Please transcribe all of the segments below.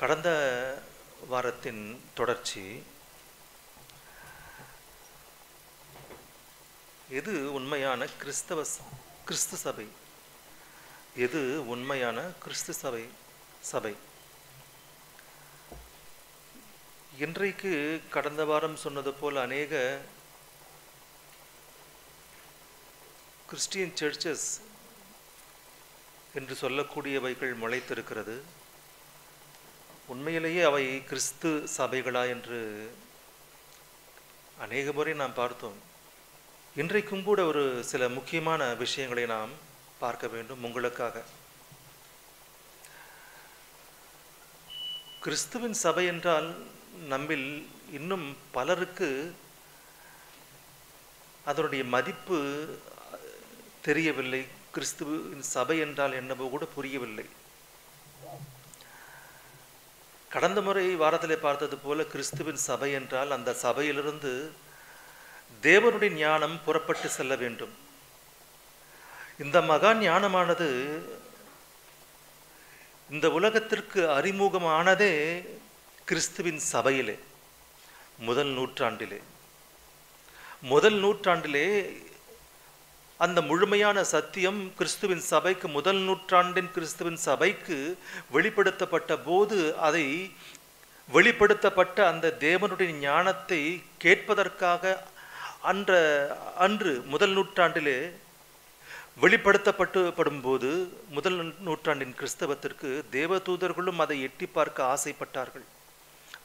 கடந்த வாரத்தின் தொடர்ச்சி, எது உண்மையான கிறிஸ்து சபை, எது உண்மையான கிறிஸ்து சபை. இன்றைக்கு கடந்த வாரம் சொன்னது போல் அநேக கிறிஸ்டியன் சர்ச்சஸ் என்று சொல்லக்கூடியவைகள் முளைத்திருக்கிறது. உண்மையிலேயே அவை கிறிஸ்து சபைகளா என்று அநேக முறை நாம் பார்த்தோம். இன்றைக்கும் கூட ஒரு சில முக்கியமான விஷயங்களை நாம் பார்க்க வேண்டும் உங்களுக்காக. கிறிஸ்துவின் சபை என்றால் நம்மில் இன்னும் பலருக்கு அதனுடைய மதிப்பு தெரியவில்லை. கிறிஸ்துவின் சபை என்றால் என்னவோ கூட புரியவில்லை. கடந்த முறை வாரத்திலே பார்த்தது போல கிறிஸ்துவின் சபை என்றால் அந்த சபையிலிருந்து தேவனுடைய ஞானம் புறப்பட்டு செல்ல வேண்டும். இந்த மகா ஞானமானது இந்த உலகத்திற்கு அறிமுகமானதே கிறிஸ்துவின் சபையிலே, முதல் நூற்றாண்டிலே அந்த முழுமையான சத்தியம் கிறிஸ்துவின் சபைக்கு, முதல் நூற்றாண்டின் கிறிஸ்துவின் சபைக்கு வெளிப்படுத்தப்பட்ட போது, அதை வெளிப்படுத்தப்பட்ட அந்த தேவனுடைய ஞானத்தை கேட்பதற்காக அன்று முதல் நூற்றாண்டிலே வெளிப்படுத்தப்படும் போது, முதல் நூற்றாண்டின் கிறிஸ்தவத்திற்கு தேவதூதர்களும் அதை எட்டி பார்க்க ஆசைப்பட்டார்கள்,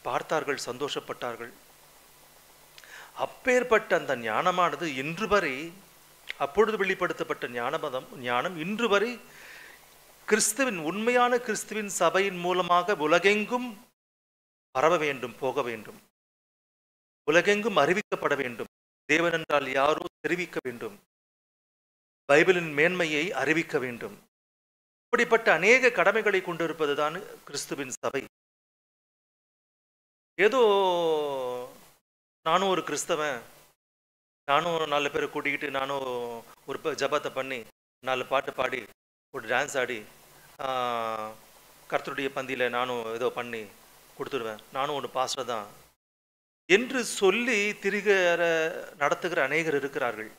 பார்த்தார்கள், சந்தோஷப்பட்டார்கள். அப்பேற்பட்ட அந்த ஞானமானது இன்று வரை, அப்பொழுது வெளிப்படுத்தப்பட்ட ஞானம் இன்று வரை கிறிஸ்துவின், உண்மையான கிறிஸ்துவின் சபையின் மூலமாக உலகெங்கும் பரவ வேண்டும், போக வேண்டும், உலகெங்கும் அறிவிக்கப்பட வேண்டும். தேவன் என்றால் யாரோ தெரிவிக்க வேண்டும், பைபிளின் மேன்மையை அறிவிக்க வேண்டும். இப்படிப்பட்ட அநேக கடமைகளை கொண்டிருப்பதுதான் கிறிஸ்துவின் சபை. ஏதோ நானும் ஒரு கிறிஸ்தவன், நானும் 4 பேரை கூட்டிக்கிட்டு நானும் ஒரு ஜபத்தை பண்ணி 4 பாட்டு பாடி ஒரு டான்ஸ் ஆடி கர்த்தருடைய பந்தியில் நானும் ஏதோ பண்ணி கொடுத்துடுவேன், நானும் ஒரு பாஸ்டர் தான் என்று சொல்லி நடத்துகிற அநேகர் இருக்கிறார்கள்.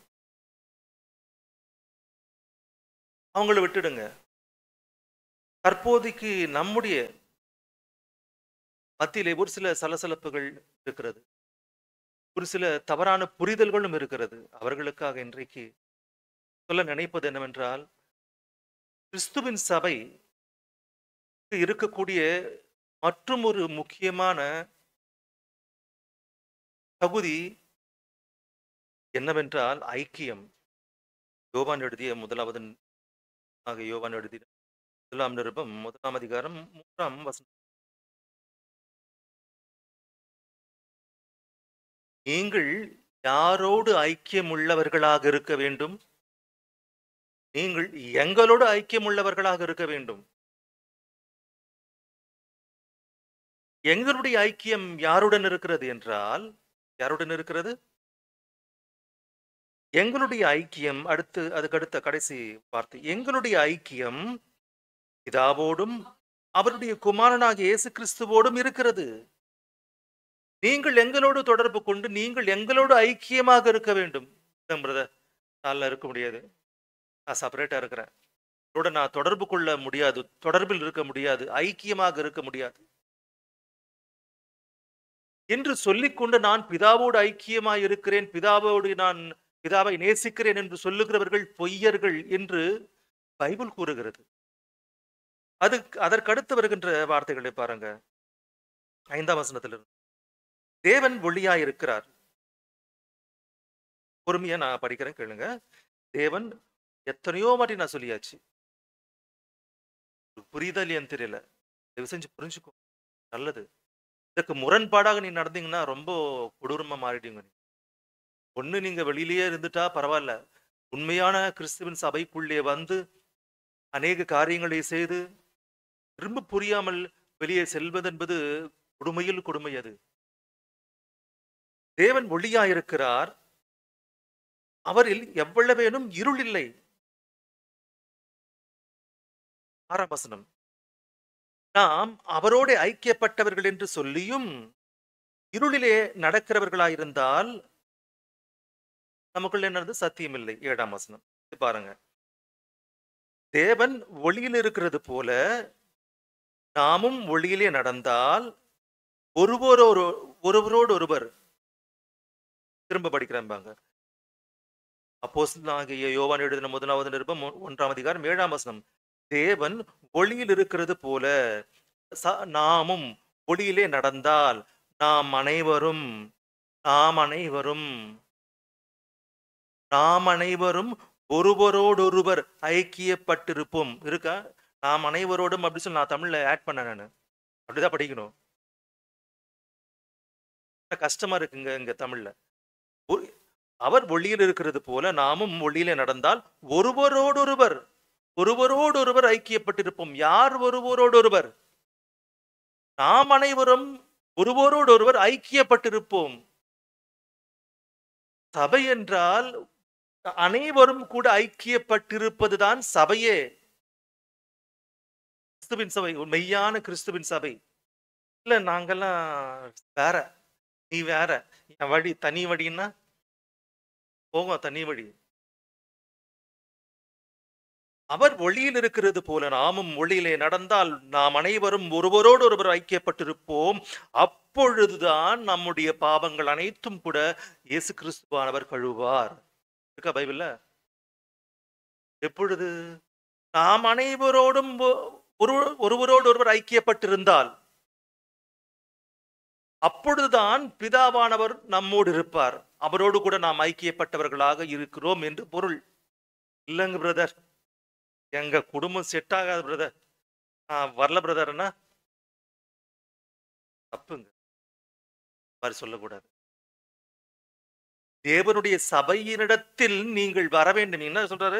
அவங்கள விட்டுடுங்க. தற்போதைக்கு நம்முடைய மத்தியிலே ஒரு சில சலசலப்புகள் இருக்கிறது, ஒரு சில தவறான புரிதல்களும் இருக்கிறது. அவர்களுக்காக இன்றைக்கு சொல்ல நினைப்பது என்னவென்றால், கிறிஸ்துவின் சபை இருக்கக்கூடிய மற்றும் ஒரு முக்கியமான தகுதி என்னவென்றால் ஐக்கியம். யோவான் எழுதிய முதலாம் நிருபம் 1 அதிகாரம் 3 வசனம். நீங்கள் யாரோடு ஐக்கியம் உள்ளவர்களாக இருக்க வேண்டும்? நீங்கள் எங்களோடு ஐக்கியம் உள்ளவர்களாக இருக்க வேண்டும். எங்களுடைய ஐக்கியம் யாருடன் இருக்கிறது என்றால், யாருடன் இருக்கிறது? எங்களுடைய ஐக்கியம், அதுக்கடுத்த கடைசி வார்த்தை, எங்களுடைய ஐக்கியம் பிதாவோடும் அவருடைய குமாரனாகிய இயேசு கிறிஸ்துவோடும் இருக்கிறது. நீங்கள் எங்களோடு தொடர்பு கொண்டு நீங்கள் எங்களோடு ஐக்கியமாக இருக்க வேண்டும். பிரதர், நான் இருக்க முடியாது, நான் செப்பரேட்டா இருக்கிறேன், இதோட நான் தொடர்பு கொள்ள முடியாது, தொடர்பில் இருக்க முடியாது, ஐக்கியமாக இருக்க முடியாது என்று சொல்லிக்கொண்டு நான் பிதாவோடு ஐக்கியமாய் இருக்கிறேன், நான் பிதாவை நேசிக்கிறேன் என்று சொல்லுகிறவர்கள் பொய்யர்கள் என்று பைபிள் கூறுகிறது. அதற்கடுத்து வருகின்ற வார்த்தைகளை பாருங்க. 5ஆம் வசனத்திலிருந்து, தேவன் ஒளியாய் இருக்கிறார். பொறுமையா நான் படிக்கிறேன், கேளுங்க. தேவன், எத்தனையோ வாட்டி நான் சொல்லியாச்சு, புரியுதல் ஏன் தெரியல, தயவு செஞ்சு புரிஞ்சுக்கோ, நல்லது. இதுக்கு முரண்பாடாக நீ நடந்தீங்கன்னா ரொம்ப கொடூரமா மாறிடுங்க. ஒண்ணு நீங்க வெளியிலேயே இருந்துட்டா பரவாயில்ல, உண்மையான கிறிஸ்துவின் சபைக்குள்ளே வந்து அநேக காரியங்களை செய்து திரும்ப புரியாமல் வெளியே செல்வது என்பது கொடுமையில் கொடுமை. அது தேவன் ஒளியாயிருக்கிறார், அவரில் எவ்வளவேனும் இருள் இல்லை. 6ஆம் வசனம், நாம் அவரோடு ஐக்கியப்பட்டவர்கள் என்று சொல்லியும் இருளிலே நடக்கிறவர்களாயிருந்தால் நமக்குள்ள என்னது சத்தியம் இல்லை. 7ஆம் வசனம் இது பாருங்க. தேவன் ஒளியில் இருக்கிறது போல நாமும் ஒளியிலே நடந்தால் ஒருவரோடு ஒருவர் திரும்ப படிக்கிறேன்பாங்க. அப்போஸ்தலனாகிய யோவான் எழுதின 1வது நிருபம் 1ஆம் அதிகாரம் 7ஆம் வசனம். தேவன் ஒளியில் இருக்கிறது போல நாமும் ஒளியிலே நடந்தால் நாம் அனைவரும் நாம் அனைவரும் நாம் அனைவரும் ஒருவரோடொருவர் ஐக்கியப்பட்டிருப்போம். இருக்கா? நாம் அனைவரோடும் அப்படி சொல்லி நான் தமிழ்ல ஆட் பண்ண நான் அப்படிதான் படிக்கணும். கஷ்டமா இருக்குங்க இங்க தமிழ்ல. அவர் ஒளியில் இருக்கிறது போல நாமும் ஒளியிலே நடந்தால் ஒருவரோடொருவர் ஐக்கியப்பட்டிருப்போம். யார் ஒருவரோடொருவர்? நாம் அனைவரும் ஒருவரோடொருவர் ஐக்கியப்பட்டிருப்போம். சபை என்றால் அனைவரும் கூட ஐக்கியப்பட்டிருப்பதுதான் சபையே. கிறிஸ்துவின் சபை, மெய்யான கிறிஸ்துவின் சபை. இல்ல நாங்கெல்லாம் வேற, நீ வேற, என் வழி தனி வழின்னா போகும், தனி வழி. அவர் ஒளியில் இருக்கிறது போல நாமும் ஒளியிலே நடந்தால் நாம் அனைவரும் ஒருவரோடு ஒருவர் ஐக்கியப்பட்டிருப்போம். அப்பொழுதுதான் நம்முடைய பாவங்கள் அனைத்தும் கூட இயேசு கிறிஸ்துவானவர் கழுவார். இருக்கா பைபிள்ல? எப்பொழுது? நாம் அனைவரோடும் ஒருவரோடு ஒருவர் ஐக்கியப்பட்டிருந்தால் அப்பொழுதுதான் பிதாவானவர் நம்மோடு இருப்பார். அவரோடு கூட நாம் ஐக்கியப்பட்டவர்களாக இருக்கிறோம் என்று பொருள். இல்லைங்க பிரதர், எங்க குடும்பம் செட் ஆகாது பிரதர், வரல பிரதர்னா தப்புங்க, மாதிரி சொல்லக்கூடாது. தேவனுடைய சபையினிடத்தில் நீங்கள் வர வேண்டும். என்ன சொல்றாரு?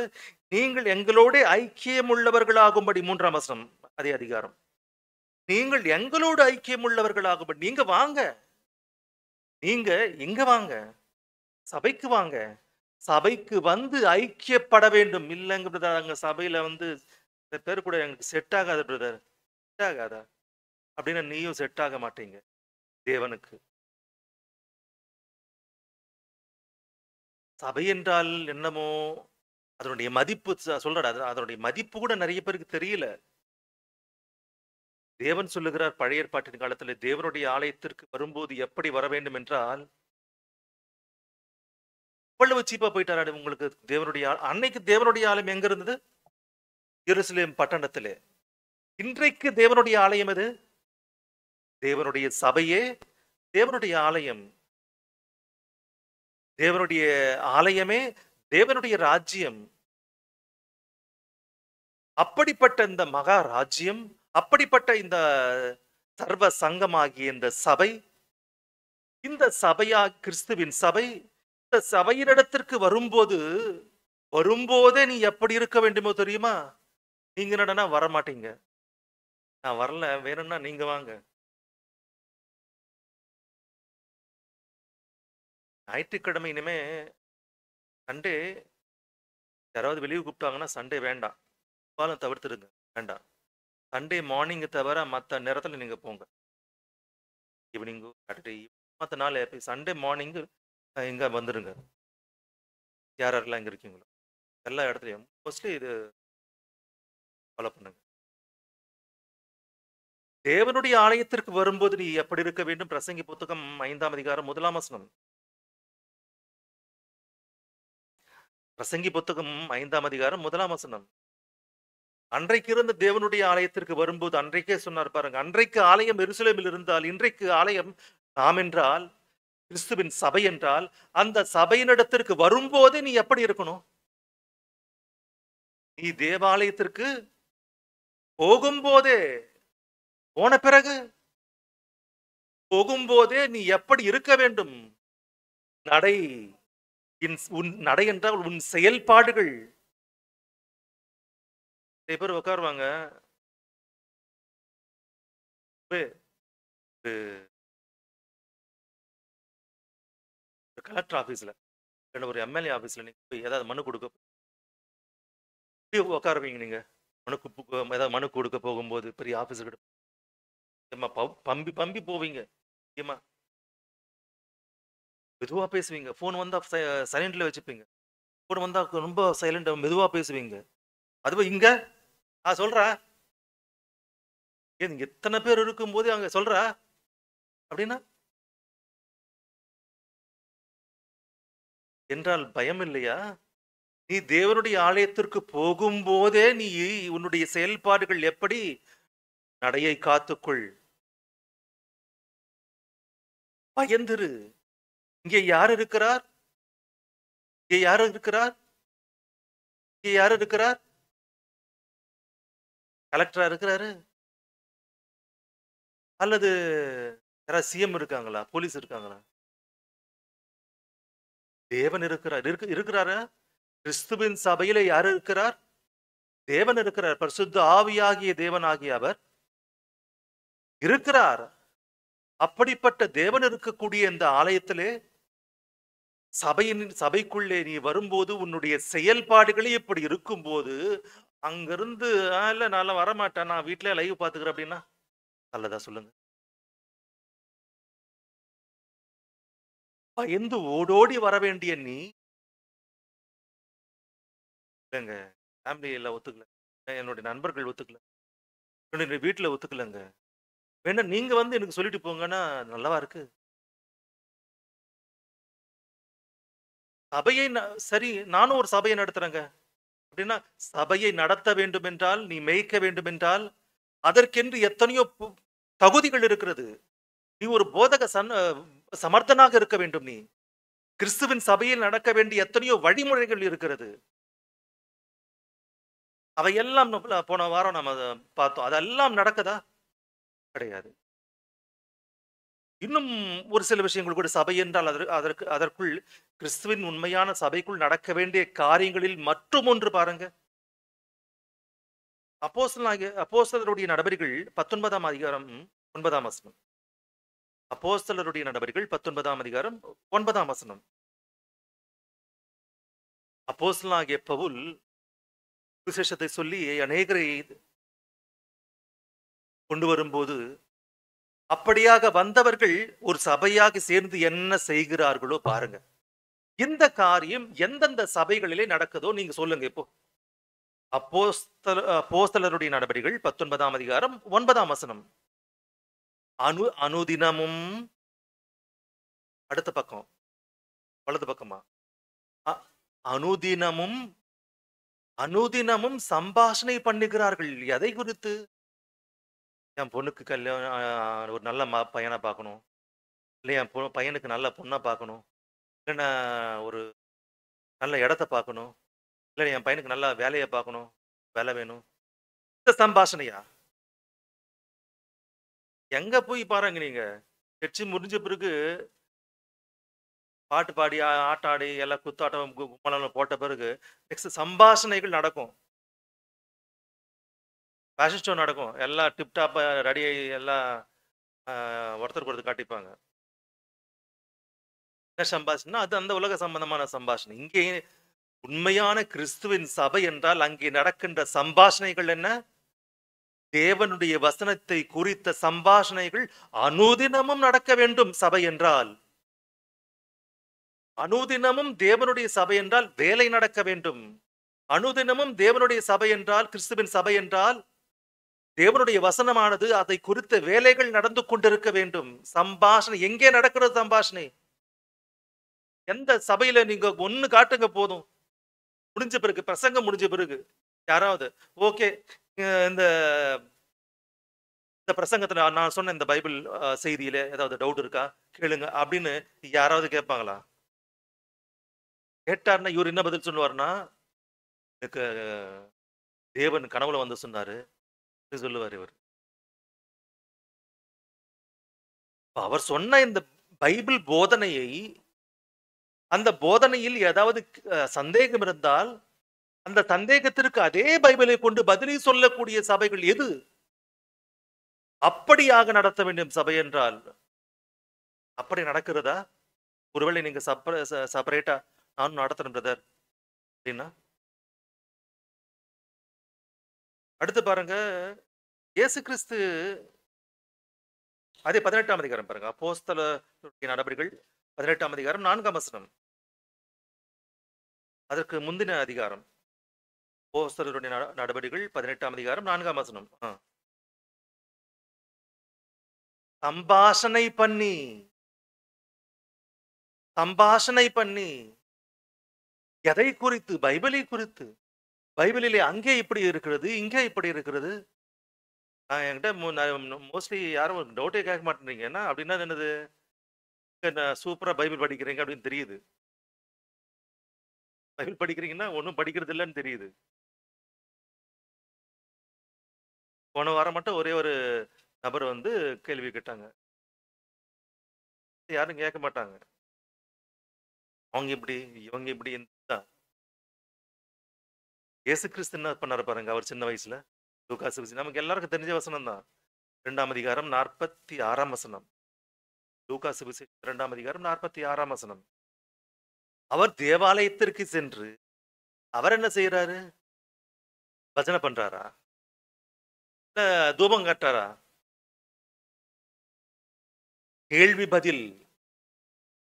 நீங்கள் எங்களோட ஐக்கியம் உள்ளவர்களாகும்படி. 3ஆம் வசனம் அதே அதிகாரம். நீங்கள் எங்களோடு ஐக்கியம் உள்ளவர்களாகும்படி நீங்க வாங்க, நீங்க எங்க வாங்க, சபைக்கு வாங்க, சபைக்கு வந்து ஐக்கியப்பட வேண்டும். இல்லைங்க பிரதர், அங்க சபையில வந்து பேர் கூட எங்களுக்கு செட் ஆகாது பிரதர். செட் ஆகாதா அப்படின்னு நீயும் செட் ஆக மாட்டீங்க தேவனுக்கு. சபை என்றால் என்னமோ அதனுடைய மதிப்பு சொல்றாரு, அதனுடைய மதிப்பு கூட நிறைய பேருக்கு தெரியல. தேவன் சொல்லுகிறார் பழைய ஏற்பாட்டின் காலத்துல தேவனுடைய ஆலயத்திற்கு வரும்போது எப்படி வர வேண்டும் என்றால், இவ்வளவு சீப்பா போயிட்டாரு உங்களுக்கு. தேவனுடைய அன்னைக்கு தேவனுடைய ஆலயம் எங்க இருந்தது? எருசலேம் பட்டணத்திலே. இன்றைக்கு தேவனுடைய ஆலயம் எது? தேவனுடைய சபையே தேவனுடைய ஆலயம். தேவனுடைய ஆலயமே தேவனுடைய ராஜ்யம். அப்படிப்பட்ட இந்த மகா ராஜ்யம், அப்படிப்பட்ட இந்த சர்வ சங்கமாகிய இந்த சபை, இந்த சபையா கிறிஸ்துவின் சபை, இந்த சபையினிடத்திற்கு வரும்போதே நீ எப்படி இருக்க வேண்டுமோ தெரியுமா? நீங்க என்னடனா வரமாட்டீங்க. நான் வரல, வேணும்னா நீங்க வாங்க. ஞாயிற்றுக்கிழமை இனிமே சண்டே யாராவது வெளியே கூப்பிட்டாங்கன்னா சண்டே வேண்டாம், பாலம் தவிர்த்துடுங்க, வேண்டாம். சண்டே மார்னிங் தவிர மற்ற நேரத்தில் நீங்க போங்க. ஈவினிங்கு சாட்டர்டே மற்ற நாள் சண்டே மார்னிங்கு இங்க வந்துருங்க. யாரெல்லாம் இங்க இருக்கீங்களோ எல்லா இடத்துலையும் மோஸ்ட்லி இது ஃபாலோ பண்ணுங்க. தேவனுடைய ஆலயத்திற்கு வரும்போது நீ எப்படி இருக்க வேண்டும்? பிரசங்கி புத்தகம் 5ஆம் அதிகாரம் 1ஆம் வசனம். பிரசங்கி புத்தகம் 5ஆம் அதிகாரம் 1ஆம் வசனம். அன்றைக்கு இருந்த தேவனுடைய ஆலயத்திற்கு வரும்போது அன்றைக்கே சொன்னார் பாருங்க. அன்றைக்கு ஆலயம் எருசலேமில் இருந்தால் இன்றைக்கு ஆலயம் நாம் என்றால், கிறிஸ்துவின் சபை என்றால், அந்த சபையினிடத்திற்கு வரும்போதே நீ எப்படி இருக்கணும்? நீ தேவாலயத்திற்கு போகும்போதே, போன பிறகு போகும்போதே நீ எப்படி இருக்க வேண்டும்? நடை, உன் நடை என்றால் உன் செயல்பாடுகள். நிறைய பேர் உட்காருவாங்க கலெக்டர் ஆபீஸ்ல, ஒரு எம்எல்ஏ ஆபீஸ்ல நீங்க போய் ஏதாவது மனு கொடுக்க உட்காருவீங்க. நீங்க ஏதாவது மனு கொடுக்க போகும்போது பெரிய ஆபீஸர் கிட்ட ஏம்மா பம்பி பம்பி போவீங்க. ஏம்மா மெதுவா பேசுவீங்க. ஃபோன் வந்தா சைலன்ட்ல வச்சுப்பீங்க. ஃபோன் வந்தா ரொம்ப சைலன்ட்டா மெதுவா பேசுவீங்க. அதுவும் இங்க, சொல்றா. ஏன் இங்க எத்தன பேர் இருக்கும்போது அங்க சொல்றா அப்படின்னா, என்றால் பயம் இல்லையா? நீ தேவனுடைய ஆலயத்திற்கு போகும்போதே நீ உன்னுடைய செயல்பாடுகள் எப்படி? நடையை காத்துக்கொள். பயந்திரு. இங்கே யார் இருக்கிறார்? இங்கே யார் இருக்கிறார்? இங்கே யார் இருக்கிறார்? கலெக்டரா இருக்கிறாரு? அல்லது யாராவது சிஎம் இருக்காங்களா? போலீஸ் இருக்காங்களா? தேவன் இருக்கிறார். இருக்கிறாரா? கிறிஸ்துவின் சபையில யார் இருக்கிறார்? தேவன் இருக்கிறார். பரிசுத்த ஆவியாகிய தேவனாகிய அவர் இருக்கிறார். அப்படிப்பட்ட தேவன் இருக்கக்கூடிய இந்த ஆலயத்திலே சபைக்குள்ளே நீ வரும்போது உன்னுடைய செயல்பாடுகளே இப்படி இருக்கும்போது, அங்கிருந்து இல்ல நான்லாம் வரமாட்டேன். நான் வீட்லயே லைவ் பார்த்துக்கிறேன் அப்படின்னா, நல்லதா சொல்லுங்க? பயந்து ஓடோடி வர வேண்டிய நீ, இல்லங்க ஃபேமிலில ஒத்துக்கல. என்னுடைய நண்பர்கள் ஒத்துக்கல. என்னுடைய வீட்ல ஒத்துக்கலங்க. வேணா நீங்க வந்து எனக்கு சொல்லிட்டு போங்கன்னா நல்லாவா இருக்கு? சபையை சரி நானும் ஒரு சபையை நடத்துறேங்க. அப்படின்னா சபையை நடத்த வேண்டும் என்றால், நீ மேய்க்க வேண்டும் என்றால், அதற்கென்று எத்தனையோ தகுதிகள் இருக்கிறது. நீ ஒரு போதக சமர்த்தனாக இருக்க வேண்டும் நீ. கிறிஸ்துவின் சபையில் நடக்க வேண்டிய எத்தனையோ வழிமுறைகள் இருக்கிறது. அவையெல்லாம் போன வாரம் நம்ம பார்த்தோம். அதெல்லாம் நடக்குதா? கிடையாது. இன்னும் ஒரு சில விஷயங்கள் கூட சபை என்றால் அதற்குள் கிறிஸ்துவின் உண்மையான சபைக்குள் நடக்க வேண்டிய காரியங்களில் மற்றும் ஒன்று பாருங்க. அப்போஸ்தலருடைய நடபடிகள் 19ஆம் அதிகாரம் 9ஆம் வசனம். அப்போஸ்தலருடைய நடபடிகள் 19ஆம் அதிகாரம் 9ஆம் வசனம். அப்போஸ்தலனாகிய பவுல் விசேஷத்தை சொல்லி அநேகரை கொண்டு வரும்போது, அப்படியாக வந்தவர்கள் ஒரு சபையாக சேர்ந்து என்ன செய்கிறார்களோ பாருங்க. இந்த காரியம் எந்தெந்த சபைகளிலே நடக்குதோ நீங்க சொல்லுங்க இப்போ. அப்போஸ்தலருடைய நடபடிகள் 19ஆம் அதிகாரம் 9ஆம் வசனம். அனுதினமும் அடுத்த பக்கம் வலது பக்கமா? அ- அனுதினமும் அனுதினமும் சம்பாஷணை பண்ணுகிறார்கள். எதை குறித்து? என் பொண்ணுக்கு கல்யாணம், ஒரு நல்ல பையனை பார்க்கணும். இல்ல என் பையனுக்கு நல்ல பொண்ணை பார்க்கணும். இல்லைன்னா ஒரு நல்ல இடத்த பார்க்கணும். இல்ல என் பையனுக்கு நல்ல வேலையை பார்க்கணும். வேலை வேணும். இந்த சம்பாஷணையா? எங்க போய் பாருங்க நீங்க. கட்சி முடிஞ்ச பிறகு பாட்டு பாடி, ஆட்டம் ஆடி, எல்லாம் குத்தாட்டம், கும்மலம் போட்ட பிறகு நெக்ஸ்ட் சம்பாஷணைகள் நடக்கும். ஃபேஷன் ஷோ நடக்கும். எல்லாம் டிப்டாப்பா ரெடி ஆகி எல்லாம் ஒருத்தருக்கு ஒருத்தர் காட்டிப்பாங்க. என்ன சம்பாஷணை? அது அந்த உலக சம்பந்தமான சம்பாஷணை. இங்கே உண்மையான கிறிஸ்துவின் சபை என்றால் அங்கே நடக்கின்ற சம்பாஷணைகள் என்ன? தேவனுடைய வசனத்தை குறித்த சம்பாஷணைகள் அனுதினமும் நடக்க வேண்டும். சபை என்றால் அனுதினமும் தேவனுடைய சபை என்றால் வேலை நடக்க வேண்டும். அனுதினமும் தேவனுடைய சபை என்றால், கிறிஸ்துவின் சபை என்றால், தேவனுடைய வசனமானது அதை குறித்த வேலைகள் நடந்து கொண்டிருக்க வேண்டும். சம்பாஷணை எங்கே நடக்கிறது? சம்பாஷணை எந்த சபையில நீங்க ஒண்ணு காட்டுங்க போதும். முடிஞ்ச பிறகு, பிரசங்கம் முடிஞ்ச பிறகு யாராவது ஓகே, இந்த இந்த பிரசங்கத்துல நான் சொன்ன இந்த பைபிள் செய்தியில ஏதாவது டவுட் இருக்கா கேளுங்க அப்படின்னு யாராவது கேட்பாங்களா? கேட்டார்னா இவர் என்ன பதில் சொல்லுவார்னா, எனக்கு தேவன் கனவுல வந்து சொன்னாரு சொல்லுவார் இவர். அவர் சொன்ன இந்த பைபிள் போதனையை, அந்த போதனையில் ஏதாவது சந்தேகம் இருந்தால் அந்த சந்தேகத்திற்கு அதே பைபிளை கொண்டு பதிலை சொல்லக்கூடிய சபைகள் எது? அப்படியாக நடத்த வேண்டும் சபை என்றால். அப்படி நடக்கிறதா? ஒருவேளை நீங்க செப்பரேட்டா நானும் நடத்துறேன் பிரதர் அப்படின்னா, அடுத்து பாருங்க, இயேசு கிறிஸ்து அதே 18ஆம் அதிகாரம் பாருங்க. அப்போஸ்தலருடைய நடபடிகள் 18ஆம் அதிகாரம் 4ஆம் வசனம். அதற்கு முந்தின அதிகாரம். அப்போஸ்தலருடைய நடபடிகள் 18ஆம் அதிகாரம் 4ஆம் வசனம். சம்பாஷணை பண்ணி சம்பாஷணை பண்ணி எதை குறித்து? பைபிளை குறித்து. பைபிளிலே அங்கே இப்படி இருக்கிறது, இங்கே இப்படி இருக்கிறது. நான் என்கிட்ட மோஸ்ட்லி யாரும் டவுட்டே கேட்க மாட்டேன்றீங்க. என்ன அப்படின்னா என்னது? சூப்பரா பைபிள் படிக்கிறீங்க அப்படின்னு தெரியுது. பைபிள் படிக்கிறீங்கன்னா ஒன்றும் படிக்கிறது இல்லைன்னு தெரியுது. போன வாரம் மட்டும் ஒரே ஒரு நபர் வந்து கேள்வி கேட்டாங்க. யாரும் கேட்க மாட்டாங்க. அவங்க இப்படி, இவங்க இப்படி. இயேசு கிறிஸ்து என்ன பண்ணாரு பாருங்க அவர் சின்ன வயசுல. லூக்கா சுவிசேஷம் நமக்கு எல்லாருக்கும் தெரிஞ்ச வசனம் தான். 2ஆம் அதிகாரம் 46ஆம் வசனம். லூக்கா சுவிசேஷம் 2ஆம் அதிகாரம் 46ஆம் வசனம். அவர் தேவாலயத்திற்கு சென்று அவர் என்ன செய்யறாரு? பஜனை பண்றாரா? இல்ல தூபம் காட்டாரா? கேள்வி பதில்.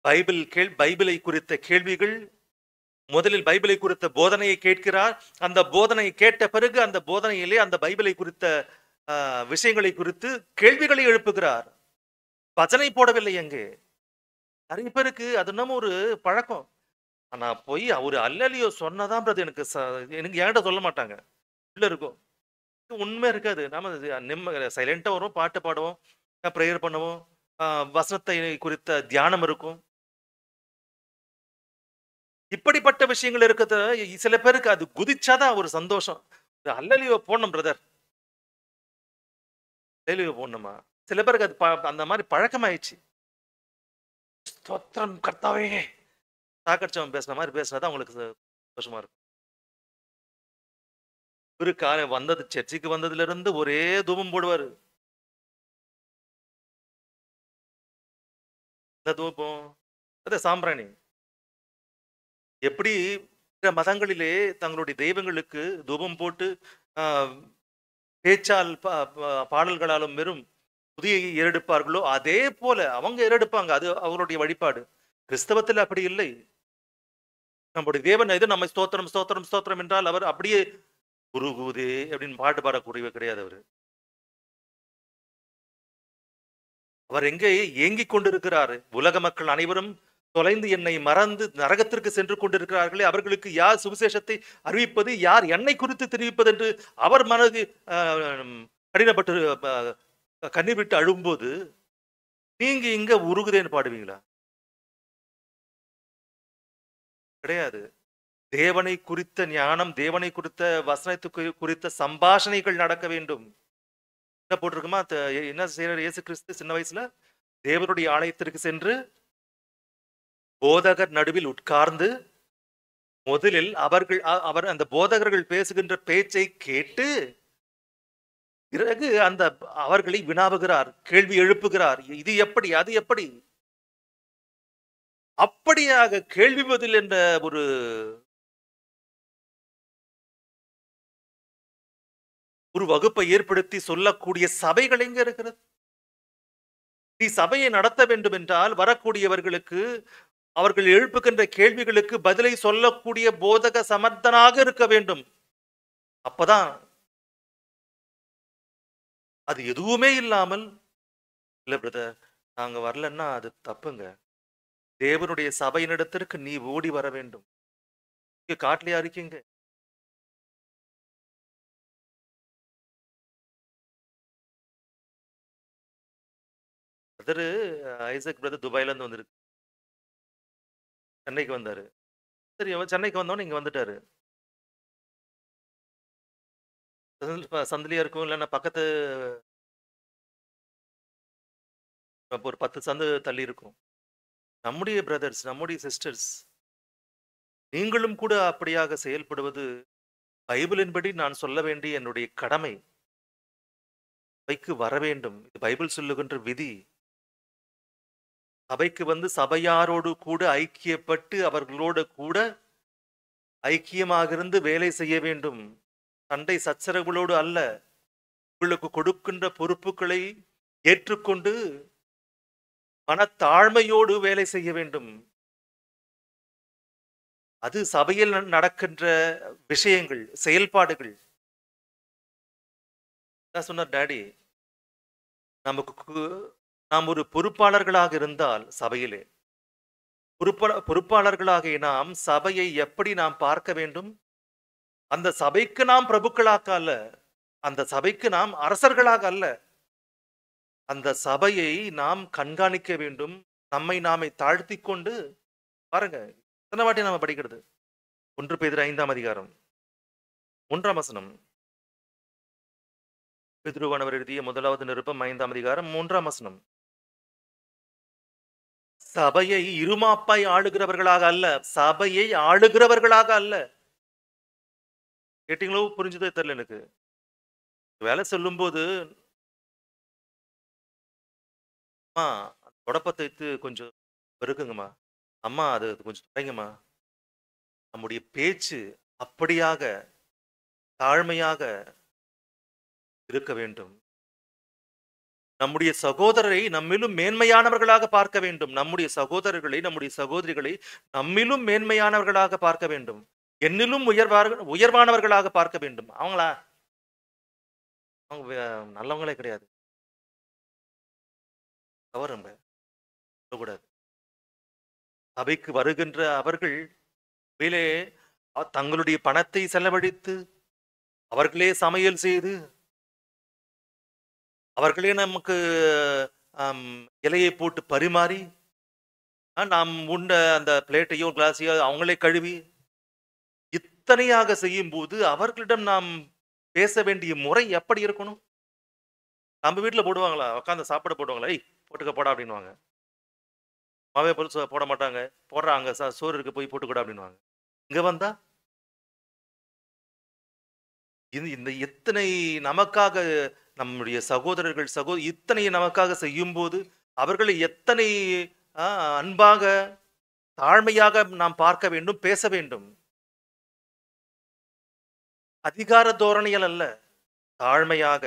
பைபிளை குறித்த கேள்விகள். முதலில் பைபிளை குறித்த போதனையை கேட்கிறார். அந்த போதனையை கேட்ட பிறகு அந்த போதனையிலே அந்த பைபிளை குறித்த விஷயங்களை குறித்து கேள்விகளை எழுப்புகிறார். பஜனை போடவில்லை. அங்கே நிறைய பேருக்கு அது நம்ம ஒரு பழக்கம். ஆனா போய் அவரு அல்லலியோ சொன்னதான் எனக்கு என்கிட்ட சொல்ல மாட்டாங்க. உள்ள இருக்கும். உண்மை இருக்காது. நாம சைலண்டா வரும், பாட்டு பாடுவோம், ப்ரேயர் பண்ணுவோம், வசனத்தை குறித்த தியானம் இருக்கும். இப்படிப்பட்ட விஷயங்கள் இருக்கிறது. சில பேருக்கு அது குதிச்சாதான் ஒரு சந்தோஷம். அல்லலியோ போடணும் பிரதர், அல்லலியோ போடணுமா? சில பேருக்கு அது அந்த மாதிரி பழக்கமாயிடுச்சு. ஸ்தோத்திரம் கர்த்தாவே சாக்கடிச்சவன் பேசுன மாதிரி பேசினதான் அவங்களுக்கு சந்தோஷமா இருக்கும். ஒரு காலம் வந்தது, சர்ச்சுக்கு வந்ததுல இருந்து ஒரே தூபம் போடுவாரு. இந்த தூபம் அது சாம்பிராணி. எப்படி மதங்களிலே தங்களுடைய தெய்வங்களுக்கு தூபம் போட்டு பேச்சால் பாடல்களாலும் வெறும் புதிய ஏறெடுப்பார்களோ அதே போல அவங்க ஏறெடுப்பாங்க. அது அவருடைய வழிபாடு. கிறிஸ்தவத்தில் அப்படி இல்லை. நம்முடைய தேவன் இது நம்ம ஸ்தோத்திரம் ஸ்தோத்திரம் ஸ்தோத்திரம் என்றால் அவர் அப்படியே உருகுதே அப்படின்னு பாட்டு பாடக்கூடிய கிடையாது. அவர் எங்கே ஏங்கிக் கொண்டிருக்கிறார்? உலக மக்கள் அனைவரும் தொலைந்து என்னை மறந்து நரகத்திற்கு சென்று கொண்டிருக்கிறார்களே, அவர்களுக்கு யார் சுவிசேஷத்தை அறிவிப்பது, யார் என்னை குறித்து தெரிவிப்பது என்று அவர் மனது கடினப்பட்டு கண்ணீர் விட்டு அழும்போது நீங்க இங்க உருகுதேன்னு பாடுவீங்களா? கிடையாது. தேவனை குறித்த ஞானம், தேவனை குறித்த வசனத்தை குறித்த சம்பாஷணைகள் நடக்க வேண்டும். என்ன போட்டிருக்குமா? என்ன செய்யறாரு இயேசு கிறிஸ்து சின்ன வயசுல? தேவனுடைய ஆலயத்திற்கு சென்று போதகர் நடுவில் உட்கார்ந்து முதலில் அவர் அந்த போதகர்கள் பேசுகின்ற பேச்சை கேட்டு பிறகு அவர்களை வினாவுகிறார், கேள்வி எழுப்புகிறார். இது எப்படி, அது எப்படி? அப்படியாக கேள்வி பதில் என்ற ஒரு வகுப்பை ஏற்படுத்தி சொல்லக்கூடிய சபைகள் எங்க இருக்கிறது? நீ சபையை நடத்த வேண்டும் என்றால் வரக்கூடியவர்களுக்கு அவர்கள் எழுப்புகின்ற கேள்விகளுக்கு பதிலை சொல்லக்கூடிய போதக சமர்த்தனாக இருக்க வேண்டும். அப்பதான். அது எதுவுமே இல்லாமல் இல்ல பிரதர் நாங்க வரலன்னா அது தப்புங்க. தேவனுடைய சபையினிடத்திற்கு நீ ஓடி வர வேண்டும். காட்டிலையா இருக்கீங்க? பிரதர் ஐசக் பிரதர் துபாயில இருந்து வந்திருக்கு. சென்னைக்கு வந்தாரு. சரி, சென்னைக்கு வந்தோன்னு இங்க வந்துட்டாரு. சந்திலியா இருக்கும், இல்லைன்னா பக்கத்து ஒரு 10 சந்து தள்ளி இருக்கும். நம்முடைய பிரதர்ஸ், நம்முடைய சிஸ்டர்ஸ், நீங்களும் கூட அப்படியாக செயல்படுவது பைபிளின்படி நான் சொல்ல வேண்டிய என்னுடைய கடமை. சபைக்கு வர வேண்டும். இது பைபிள் சொல்லுகின்ற விதி. சபைக்கு வந்து சபையாரோடு கூட ஐக்கியப்பட்டு அவர்களோடு கூட ஐக்கியமாக இருந்து வேலை செய்ய வேண்டும். சண்டை சச்சரவுகளோடு அல்ல. உங்களுக்கு கொடுக்கின்ற பொறுப்புகளை ஏற்றுக்கொண்டு மனத்தாழ்மையோடு வேலை செய்ய வேண்டும். அது சபையில் நடக்கின்ற விஷயங்கள், செயல்பாடுகள். சொன்னார் டாடி, நமக்கு நாம் ஒரு பொறுப்பாளர்களாக இருந்தால் சபையிலே பொறுப்பாளர்களாகிய நாம் சபையை எப்படி நாம் பார்க்க வேண்டும்? அந்த சபைக்கு நாம் பிரபுக்களாக அல்ல, அந்த சபைக்கு நாம் அரசர்களாக அல்ல, அந்த சபையை நாம் கண்காணிக்க வேண்டும். நம்மை நாமே தாழ்த்தி கொண்டு பாருங்க, எத்தனை வாட்டி நாம படிக்கிறது? 1 பேதுரு 5ஆம் அதிகாரம் 3ஆம் வசனம். பேதுருவானவர் எழுதிய முதலாவது நிருபம் 5ஆம் அதிகாரம் 3ஆம் வசனம். சபையை இருமாப்பாய் ஆளுகிறவர்களாக அல்ல, சபையை ஆளுகிறவர்களாக அல்ல. கேட்டீங்களோ? புரிஞ்சுதே தெரியல எனக்கு. வேலை சொல்லும் போது அம்மா தொடப்பத்தை வைத்து கொஞ்சம் பெருக்குங்கம்மா, அம்மா அது கொஞ்சம் துடைங்கம்மா. நம்முடைய பேச்சு அப்படியாக தாழ்மையாக இருக்க வேண்டும். நம்முடைய சகோதரரை நம்மிலும் மேன்மையானவர்களாக பார்க்க வேண்டும். நம்முடைய சகோதரர்களை, நம்முடைய சகோதரிகளை நம்மிலும் மேன்மையானவர்களாக பார்க்க வேண்டும். என்னிலும் உயர்வானவர்களாக பார்க்க வேண்டும். அவங்க நல்லவங்களே கிடையாது, தவறுங்க, சொல்லக்கூடாது. சபைக்கு வருகின்ற அவர்கள் மேலே தங்களுடைய பணத்தை செலவழித்து அவர்களே சமையல் செய்து அவர்களே நமக்கு இலையை போட்டு பரிமாறி நாம் உண்ட அந்த பிளேட்டையோ கிளாஸையோ அவங்களே கழுவி இத்தனையாக செய்யும் போது அவர்களிடம் நாம் பேச வேண்டிய முறை எப்படி இருக்கணும்? நம்ம வீட்டில் போடுவாங்களா? உட்காந்து சாப்பிட போடுவாங்களா? போட்டுக்க போடா அப்படின்வாங்க. மாவே பொருள் போட மாட்டாங்க. போடுறாங்க, சோறு இருக்கு போய் போட்டுக்கூட அப்படின்வாங்க. இங்க வந்தா இந்த எத்தனை நமக்காக நம்முடைய சகோதரர்கள் இத்தனை நமக்காக செய்யும் போது அவர்களை எத்தனை அன்பாக தாழ்மையாக நாம் பார்க்க வேண்டும், பேச வேண்டும். அதிகார தோரணைகள் அல்ல, தாழ்மையாக.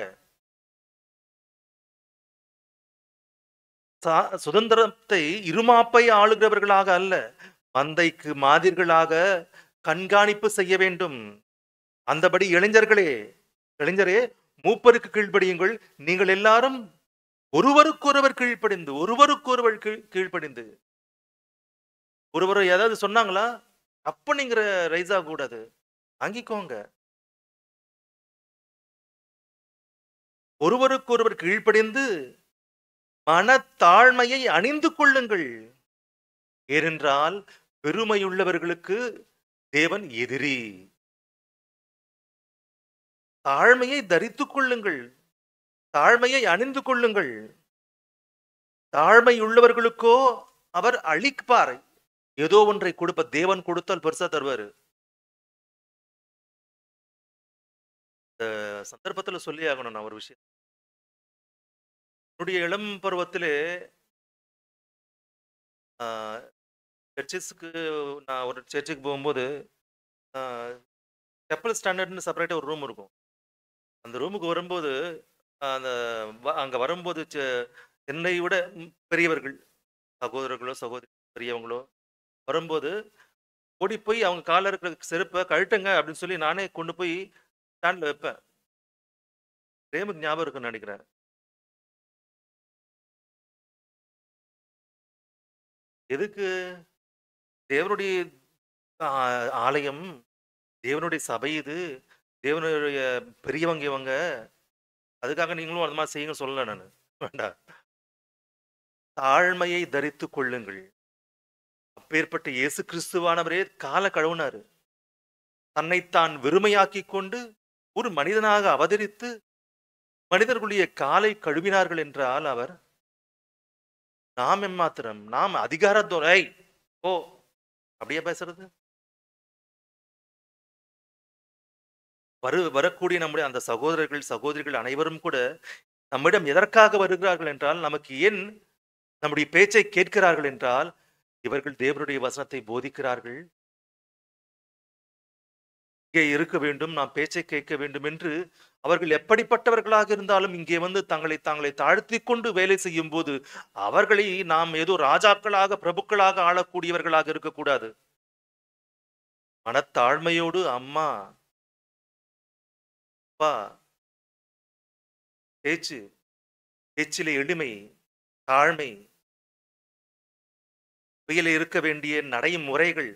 சுதந்திரத்தை இருமாப்பை ஆளுகிறவர்களாக அல்ல, மந்தைக்கு மாதிர்களாக கண்காணிப்பு செய்ய வேண்டும். அந்தபடி இளைஞரே மூப்பருக்கு கீழ்ப்படியுங்கள். நீங்கள் எல்லாரும் ஒருவருக்கொருவர் கீழ்ப்படிந்து ஒருவர் ஏதாவது சொன்னாங்களா அப்ப நீங்க ரைஸ் ஆக கூடாது, வாங்கிக்கோங்க. ஒருவருக்கொருவர் கீழ்ப்படிந்து மனத்தாழ்மையை அணிந்து கொள்ளுங்கள். ஏனென்றால் பெருமையுள்ளவர்களுக்கு தேவன் எதிரி. தாழ்மையை தரித்துக் கொள்ளுங்கள், தாழ்மையை அணிந்து கொள்ளுங்கள். தாழ்மை உள்ளவர்களுக்கோ அவர் அளிப்பார். ஏதோ ஒன்றை கொடுப்ப, தேவன் கொடுத்தால் பெருசா தருவாரு. இந்த சந்தர்ப்பத்தில் சொல்லி ஆகணும் நான் ஒரு விஷயம். என்னுடைய இளம் பருவத்திலே சர்ச்சஸ்க்கு நான் ஒரு சர்ச்சுக்கு போகும்போது செப்பல் ஸ்டாண்டர்ட்னு செப்பரேட்டாக ஒரு ரூம் இருக்கும். அந்த ரூமுக்கு வரும்போது அங்கே வரும்போது என்னை விட பெரியவர்கள், சகோதரர்களோ சகோதரி பெரியவங்களோ வரும்போது ஓடி போய் அவங்க காலில் இருக்கிற செருப்பை கழட்டுங்க அப்படின்னு சொல்லி நானே கொண்டு போய் ஸ்டாண்டில் வைப்பேன். பிரேமுக்கு ஞாபகம் இருக்குன்னு நினைக்கிறேன். எதுக்கு? தேவனுடைய ஆலயம், தேவனுடைய சபை, இது தேவனுடைய பெரியவங்க இவங்க, அதுக்காக நீங்களும் அந்த மாதிரி செய்யுங்க சொல்லல நான். வேண்டாம். தாழ்மையை தரித்து கொள்ளுங்கள். அப்பேற்பட்ட இயேசு கிறிஸ்துவானவரே கால கழுவினாரு. தன்னைத்தான் வெறுமையாக்கி கொண்டு ஒரு மனிதனாக அவதரித்து மனிதர்களுடைய காலை கழுவினார்கள் என்றால் அவர், நாம் எம்மாத்திரம்? நாம் அதிகாரத்தோரை ஓ அப்படியே பேசுறது? வரக்கூடிய நம்முடைய அந்த சகோதரர்கள் சகோதரிகள் அனைவரும் கூட நம்மிடம் எதற்காக வருகிறார்கள் என்றால், நமக்கு ஏன் நம்முடைய பேச்சை கேட்கிறார்கள் என்றால், இவர்கள் தேவனுடைய வசனத்தை போதிக்கிறார்கள், இங்கே இருக்க வேண்டும், நாம் பேச்சை கேட்க வேண்டும் என்று அவர்கள் எப்படிப்பட்டவர்களாக இருந்தாலும் இங்கே வந்து தங்களை தாங்களை தாழ்த்தி கொண்டு வேலை செய்யும் போது அவர்களை நாம் ஏதோ ராஜாக்களாக பிரபுக்களாக ஆளக்கூடியவர்களாக இருக்கக்கூடாது. மனத்தாழ்மையோடு அம்மா அப்பா பேச்சு, பேச்சிலே எளிமை, தாழ்மை, வெயில இருக்க வேண்டிய நடைமுறைகள்,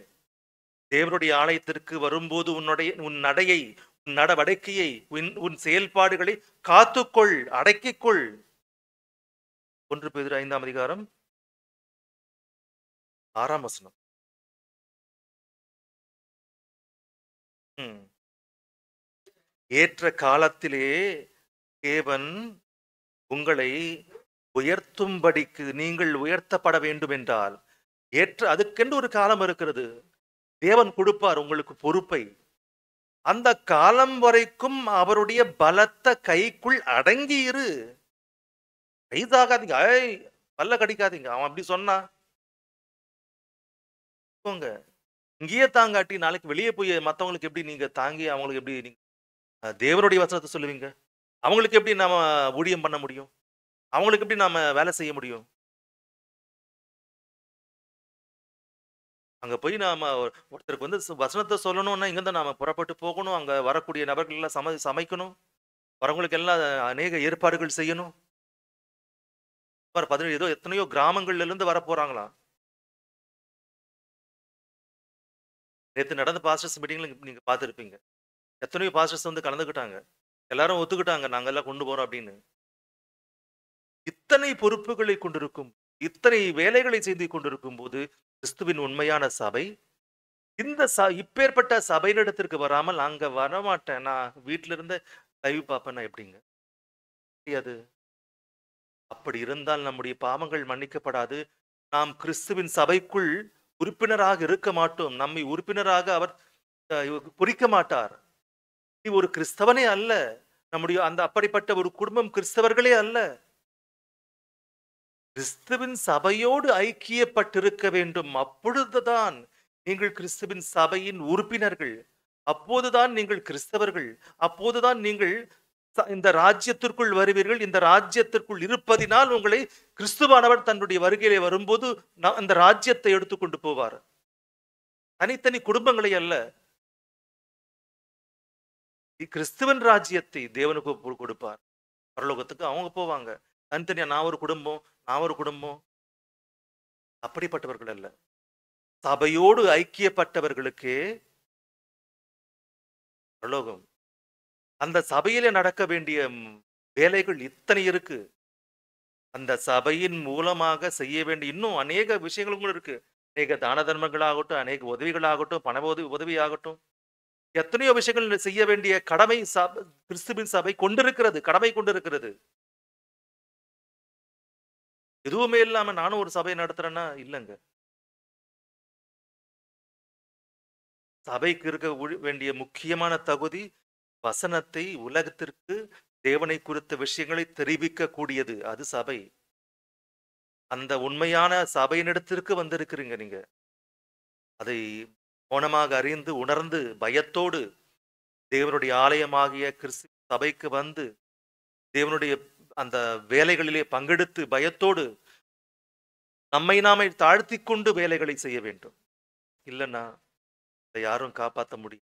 தேவனுடைய ஆலயத்திற்கு வரும்போது உன் நடையை, உன் நடவடிக்கையை, உன் செயல்பாடுகளை காத்துக்கொள், அடக்கிக்கொள். 1 பேதுரு 5ஆம் அதிகாரம் 6ஆம் வசனம். ஏற்ற காலத்திலே தேவன் உங்களை உயர்த்தும்படிக்கு நீங்கள் உயர்த்தப்பட வேண்டும் என்றால் அதுக்கென்று ஒரு காலம் இருக்கிறது. தேவன் கொடுப்பார் உங்களுக்கு பொறுப்பை. அந்த காலம் வரைக்கும் அவருடைய பலத்த கைக்குள் அடங்கி இரு. கைதாகாதீங்க, பல்ல கடிக்காதீங்க. அவன் அப்படி சொன்னா இங்கேயே தாங்காட்டி நாளைக்கு வெளியே போய் மற்றவங்களுக்கு எப்படி நீங்க தாங்கி அவங்களுக்கு எப்படி நீங்க தேவனுடைய வசனத்தை சொல்லுவீங்க? அவங்களுக்கு எப்படி நாம ஊழியம் பண்ண முடியும்? அவங்களுக்கு எப்படி நாம வேலை செய்ய முடியும்? அங்க போய் நாம ஒருத்தருக்கு வந்து வசனத்தை சொல்லணும்னா இங்கிருந்து நாம புறப்பட்டு போகணும். அங்க வரக்கூடிய நபர்கள் எல்லாம் சமைக்கணும். வரவங்களுக்கு எல்லாம் அநேக ஏற்பாடுகள் செய்யணும். 17 ஏதோ எத்தனையோ கிராமங்கள்ல இருந்து வர போறாங்களாம். நேத்து நடந்த பாஸ்டர்ஸ் மீட்டிங்ல நீங்க பார்த்திருப்பீங்க. எத்தனையோ பாஸ்டர்ஸ் வந்து கலந்துக்கிட்டாங்க. எல்லாரும் ஒத்துக்கிட்டாங்க, நாங்க எல்லாம் கொண்டு போறோம் அப்படின்னு. இத்தனை பொறுப்புகளை கொண்டிருக்கும், இத்தனை வேலைகளை செய்து கொண்டிருக்கும் போது கிறிஸ்துவின் உண்மையான சபை இந்த இப்பேற்பட்ட சபையினிடத்திற்கு வராமல் அங்க வரமாட்டேன், நான் வீட்டுல இருந்து லைவ் பார்ப்பேன் எப்படிங்க அது? அப்படி இருந்தால் நம்முடைய பாவங்கள் மன்னிக்கப்படாது. நாம் கிறிஸ்துவின் சபைக்குள் உறுப்பினராக இருக்க மாட்டோம். நம்மை உறுப்பினராக அவர் குறிக்க மாட்டார். நீ ஒரு கிறிஸ்தவனே அல்ல. நம்முடைய அந்த அப்படிப்பட்ட ஒரு குடும்பம் கிறிஸ்தவர்களே அல்ல. கிறிஸ்துவின் சபையோடு ஐக்கியப்பட்டிருக்க வேண்டும். அப்பொழுதுதான் நீங்கள் கிறிஸ்துவின் சபையின் உறுப்பினர்கள். அப்போதுதான் நீங்கள் கிறிஸ்தவர்கள். அப்போதுதான் நீங்கள் இந்த ராஜ்யத்திற்குள் வருவீர்கள். இந்த ராஜ்யத்திற்குள் இருப்பதினால் உங்களை கிறிஸ்துவானவர் தன்னுடைய வருகையிலே வரும்போது அந்த ராஜ்யத்தை எடுத்துக்கொண்டு போவார். தனித்தனி குடும்பங்களை அல்ல, கிறிஸ்துவன் ராஜ்யத்தை தேவனுக்கு கொடுப்பார். பரலோகத்துக்கு அவங்க போவாங்க. தனித்தனியா நான் ஒரு குடும்பம் அப்படிப்பட்டவர்கள் அல்ல. சபையோடு ஐக்கியப்பட்டவர்களுக்கே பரலோகம். அந்த சபையிலே நடக்க வேண்டிய வேலைகள் இத்தனை இருக்கு. அந்த சபையின் மூலமாக செய்ய வேண்டிய இன்னும் அநேக விஷயங்களும் கூட இருக்கு. அநேக தான தர்மங்களாகட்டும், அநேக உதவிகளாகட்டும், பண உதவியாகட்டும், எத்தனையோ விஷயங்கள் செய்ய வேண்டிய கடமை கிறிஸ்துவின் சபை கொண்டிருக்கிறது, கடமை கொண்டிருக்கிறது. எதுவுமே இல்லாம நானும் ஒரு சபை நடத்துறேன்னா இல்லைங்க. சபைக்கு இருக்க வேண்டிய முக்கியமான தகுதி வசனத்தை உலகத்திற்கு, தேவனை குறித்த விஷயங்களை தெரிவிக்க கூடியது. அது சபை. அந்த உண்மையான சபையினிடத்திற்கு வந்திருக்கிறீங்க நீங்க. அதை மௌனமாக அறிந்து உணர்ந்து பயத்தோடு தேவனுடைய ஆலயமாகிய கிறிஸ்து சபைக்கு வந்து தேவனுடைய அந்த வேலைகளிலே பங்கெடுத்து பயத்தோடு நம்மை நாமே தாழ்த்தி கொண்டு வேலைகளை செய்ய வேண்டும். இல்லைன்னா யாரும் காப்பாற்ற முடியும்.